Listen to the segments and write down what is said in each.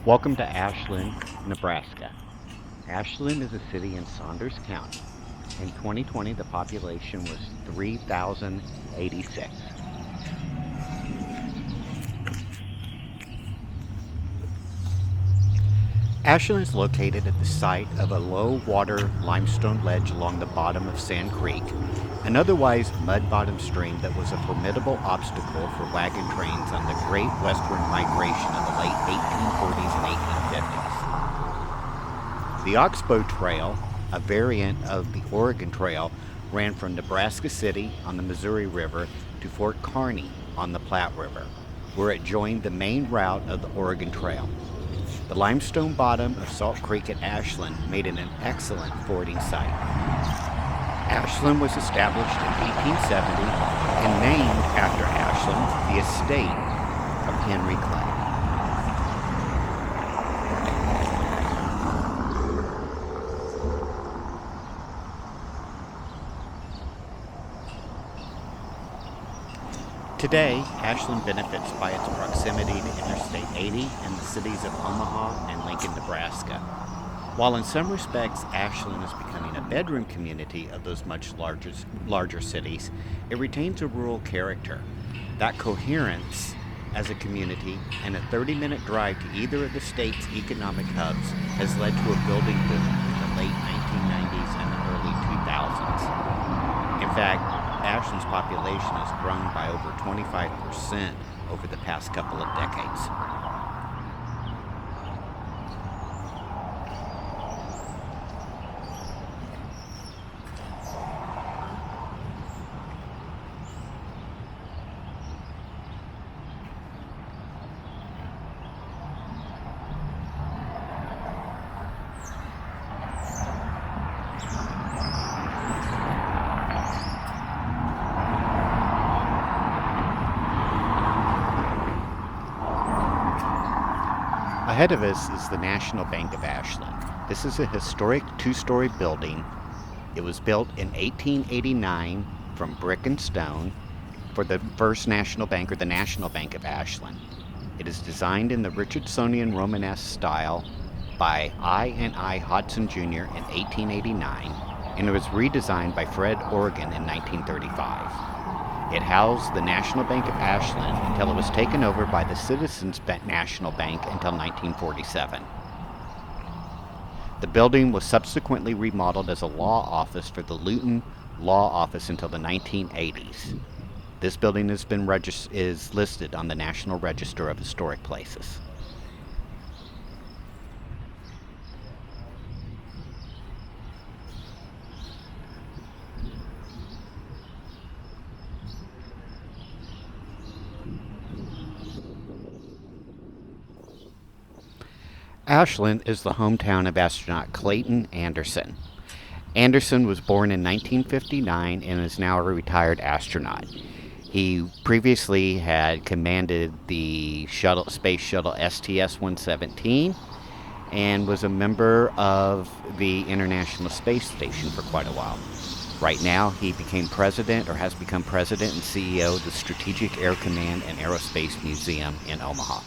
Welcome to Ashland, Nebraska. Ashland is a city in Saunders County. In 2020, the population was 3,086. Ashland is located at the site of a low water limestone ledge along the bottom of Sand Creek, an otherwise mud bottom stream that was a formidable obstacle for wagon trains on the Great Westward Migration of the late 1840s and 1850s. The Oxbow Trail, a variant of the Oregon Trail, ran from Nebraska City on the Missouri River to Fort Kearny on the Platte River, where it joined the main route of the Oregon Trail. The limestone bottom of Salt Creek at Ashland made it an excellent fording site. Ashland was established in 1870 and named after Ashland, the estate of Henry Clay. Today, Ashland benefits by its proximity to Interstate 80 and the cities of Omaha and Lincoln, Nebraska. While in some respects Ashland is becoming a bedroom community of those much larger cities, it retains a rural character. That coherence as a community and a 30-minute drive to either of the state's economic hubs has led to a building boom in the late 1990s and the early 2000s. In fact, Ashland's population has grown by over 25% over the past couple of decades. Ahead of us is the National Bank of Ashland. This is a historic two-story building. It was built in 1889 from brick and stone for the first national bank, or the National Bank of Ashland. It is designed in the Richardsonian Romanesque style by I. Hodson Jr. in 1889, and it was redesigned by Fred Oregon in 1935. It housed the National Bank of Ashland until it was taken over by the Citizens National Bank until 1947. The building was subsequently remodeled as a law office for the Luton Law Office until the 1980s. This building is listed on the National Register of Historic Places. Ashland is the hometown of astronaut Clayton Anderson. Anderson was born in 1959 and is now a retired astronaut. He previously had commanded the space shuttle STS-117 and was a member of the International Space Station for quite a while. Right now, he has become president and CEO of the Strategic Air Command and Aerospace Museum in Omaha.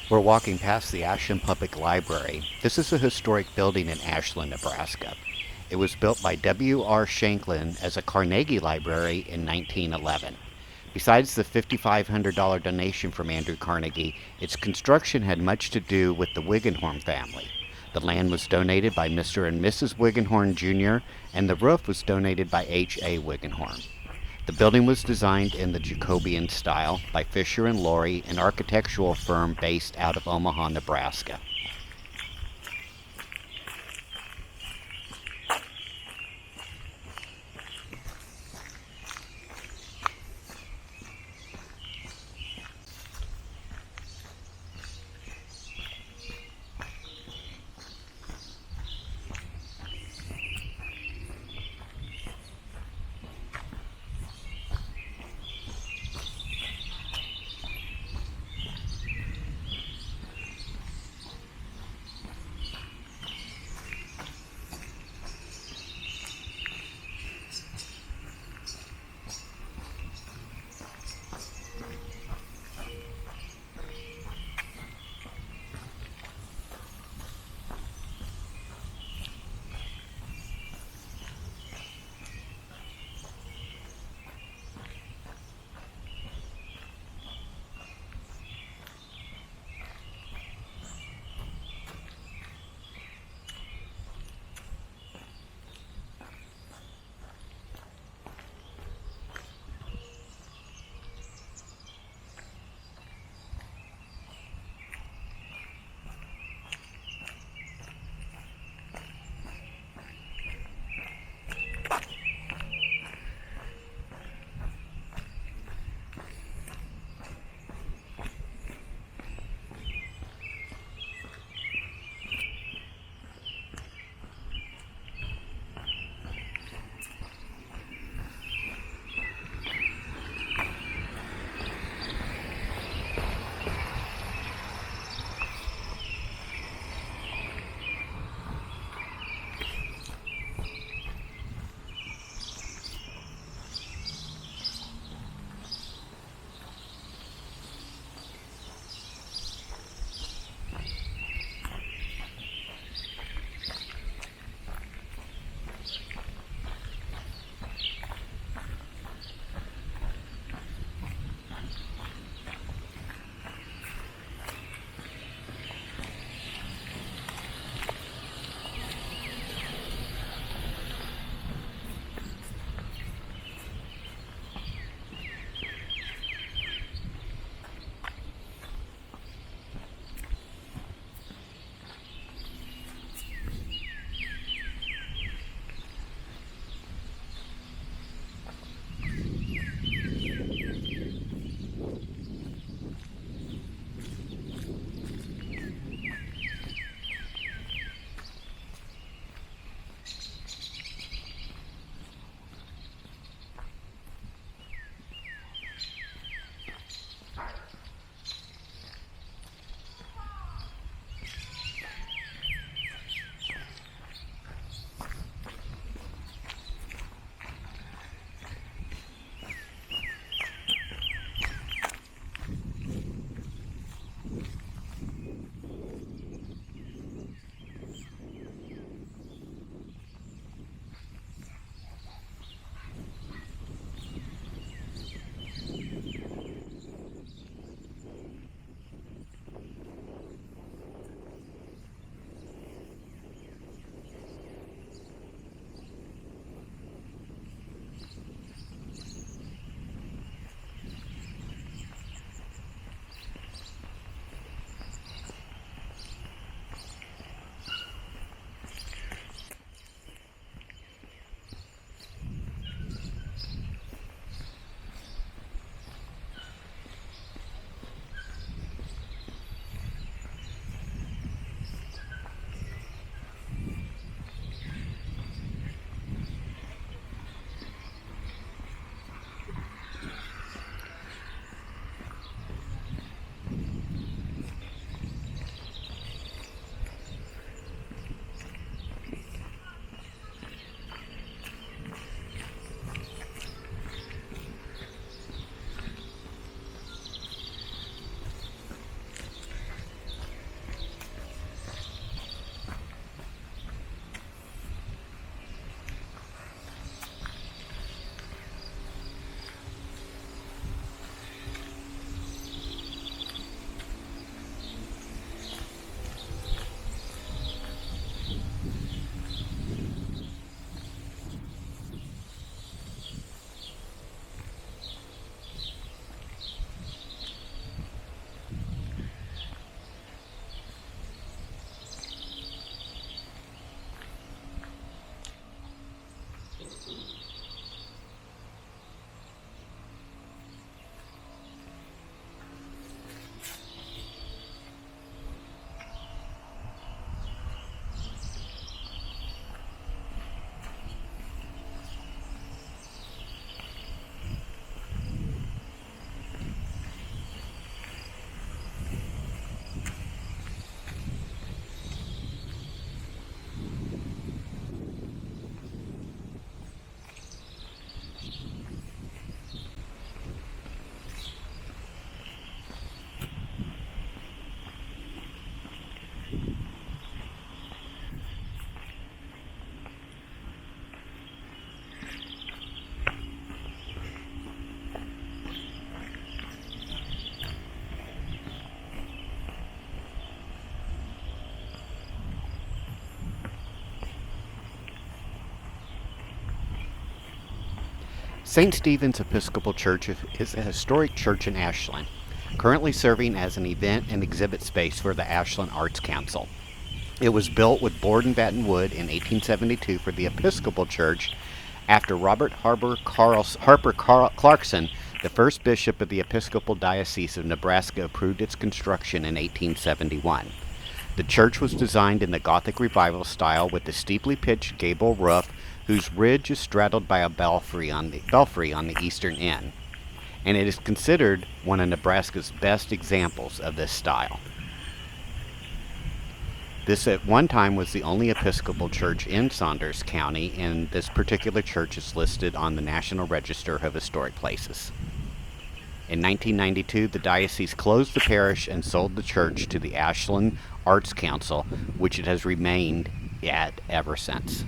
We're walking past the Ashland Public Library. This is a historic building in Ashland, Nebraska. It was built by W.R. Shanklin as a Carnegie Library in 1911. Besides the $5,500 donation from Andrew Carnegie, its construction had much to do with the Wiggenhorn family. The land was donated by Mr. and Mrs. Wiggenhorn Jr., and the roof was donated by H.A. Wiggenhorn. The building was designed in the Jacobean style by Fisher and Laurie, an architectural firm based out of Omaha, Nebraska. St. Stephen's Episcopal Church is a historic church in Ashland, currently serving as an event and exhibit space for the Ashland Arts Council. It was built with board and batten wood in 1872 for the Episcopal Church after Robert Harper Clarkson, the first bishop of the Episcopal Diocese of Nebraska, approved its construction in 1871. The church was designed in the Gothic Revival style with a steeply pitched gable roof whose ridge is straddled by a belfry on the eastern end, and it is considered one of Nebraska's best examples of this style. This at one time was the only Episcopal church in Saunders County, and this particular church is listed on the National Register of Historic Places. In 1992, the diocese closed the parish and sold the church to the Ashland Arts Council, which it has remained at ever since.